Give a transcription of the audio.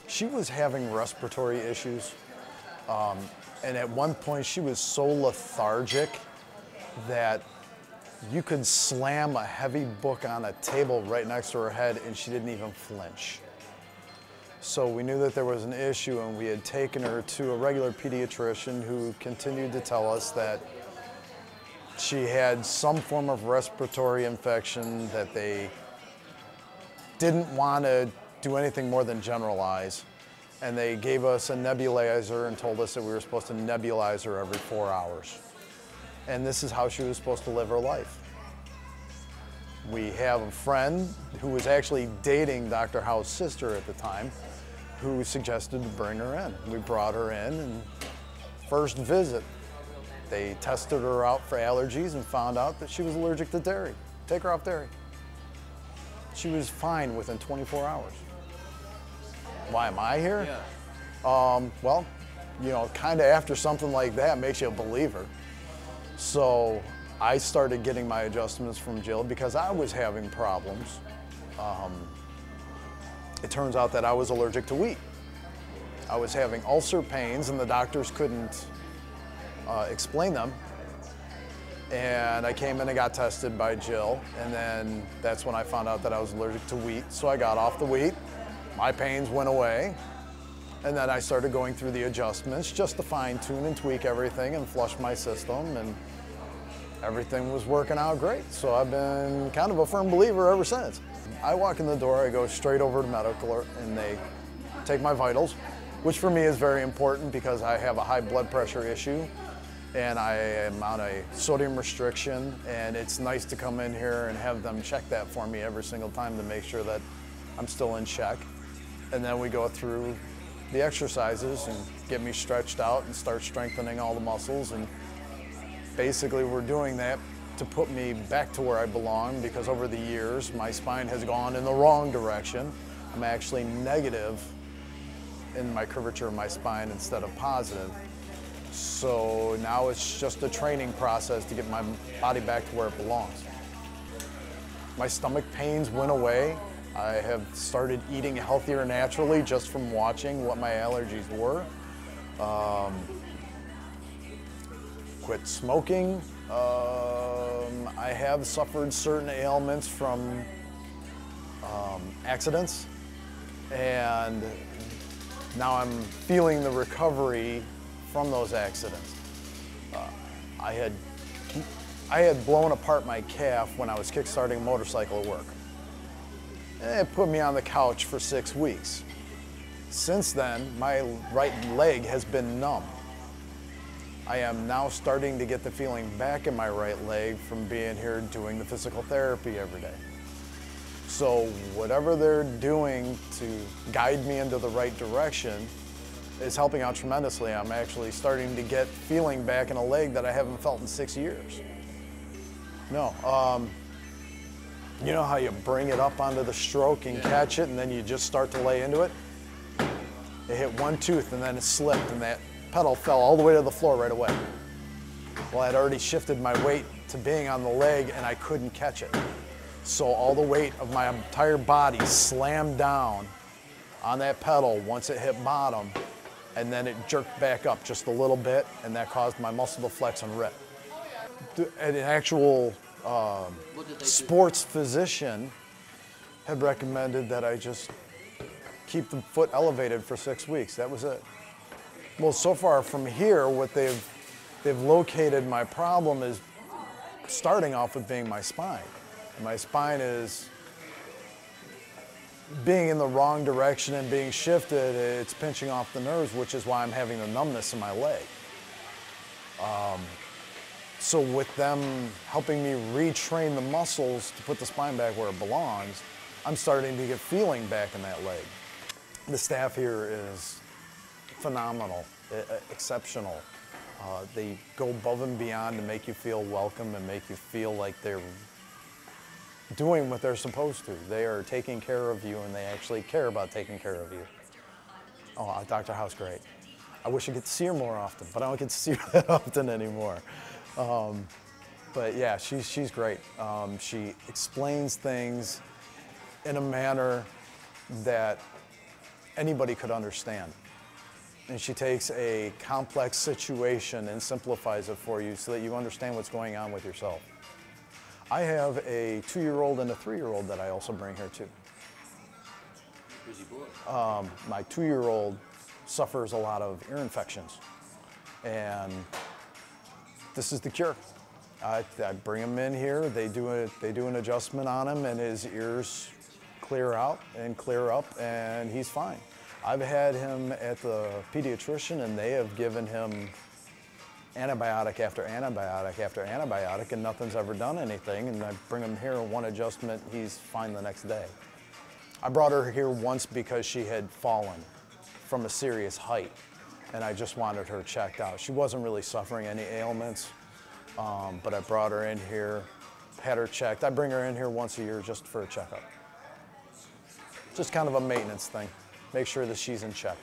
She was having respiratory issues, and at one point she was so lethargic that you could slam a heavy book on a table right next to her head and she didn't even flinch. So we knew that there was an issue, and we had taken her to a regular pediatrician who continued to tell us that she had some form of respiratory infection that they didn't want to do anything more than generalize. And they gave us a nebulizer and told us that we were supposed to nebulize her every 4 hours. And this is how she was supposed to live her life. We have a friend who was actually dating Dr. Howe's sister at the time who suggested to bring her in. We brought her in, and first visit, they tested her out for allergies and found out that she was allergic to dairy. Take her off dairy. She was fine within 24 hours. Why am I here? Yeah. Well, you know, kind of after something like that makes you a believer. So I started getting my adjustments from Jill because I was having problems. It turns out that I was allergic to wheat. I was having ulcer pains and the doctors couldn't explain them. And I came in and got tested by Jill, and then that's when I found out that I was allergic to wheat. So I got off the wheat, my pains went away, and then I started going through the adjustments just to fine tune and tweak everything and flush my system, and everything was working out great. So I've been kind of a firm believer ever since. I walk in the door, I go straight over to medical, and they take my vitals, which for me is very important because I have a high blood pressure issue and I am on a sodium restriction, and it's nice to come in here and have them check that for me every single time to make sure that I'm still in check. And then we go through the exercises and get me stretched out and start strengthening all the muscles, and basically we're doing that to put me back to where I belong, because over the years my spine has gone in the wrong direction. I'm actually negative in my curvature of my spine instead of positive. So now it's just a training process to get my body back to where it belongs. My stomach pains went away. I have started eating healthier naturally just from watching what my allergies were. Quit smoking. I have suffered certain ailments from accidents, and now I'm feeling the recovery from those accidents. I had blown apart my calf when I was kickstarting a motorcycle at work. And it put me on the couch for 6 weeks. Since then, my right leg has been numb. I am now starting to get the feeling back in my right leg from being here doing the physical therapy every day. So whatever they're doing to guide me into the right direction is helping out tremendously. I'm actually starting to get feeling back in a leg that I haven't felt in 6 years. No, you know how you bring it up onto the stroke and catch it, and then you just start to lay into it? It hit one tooth and then it slipped, and that pedal fell all the way to the floor right away. Well, I'd already shifted my weight to being on the leg and I couldn't catch it. So all the weight of my entire body slammed down on that pedal once it hit bottom, and then it jerked back up just a little bit, and that caused my muscle to flex and rip. An actual sports physician had recommended that I just keep the foot elevated for 6 weeks. That was it. Well, so far from here, what they've located my problem is starting off with being my spine. And my spine is being in the wrong direction and being shifted. It's pinching off the nerves, which is why I'm having the numbness in my leg. So with them helping me retrain the muscles to put the spine back where it belongs, I'm starting to get feeling back in that leg. The staff here is phenomenal, exceptional. They go above and beyond to make you feel welcome and make you feel like they're doing what they're supposed to. They are taking care of you, and they actually care about taking care of you. Oh, Dr. Howe's great. I wish I could see her more often, but I don't get to see her that often anymore. But yeah, she's great. She explains things in a manner that anybody could understand. And she takes a complex situation and simplifies it for you so that you understand what's going on with yourself. I have a 2-year-old and a 3-year-old that I also bring here too. Busy boy. My 2-year-old suffers a lot of ear infections, and this is the cure. I bring him in here, they do an adjustment on him, and his ears clear out and clear up, and he's fine. I've had him at the pediatrician, and they have given him antibiotic after antibiotic after antibiotic, and nothing's ever done anything. And I bring him here, one adjustment, he's fine the next day. I brought her here once because she had fallen from a serious height, and I just wanted her checked out. She wasn't really suffering any ailments, but I brought her in here, had her checked. I bring her in here once a year just for a checkup. Just kind of a maintenance thing. Make sure that she's in check.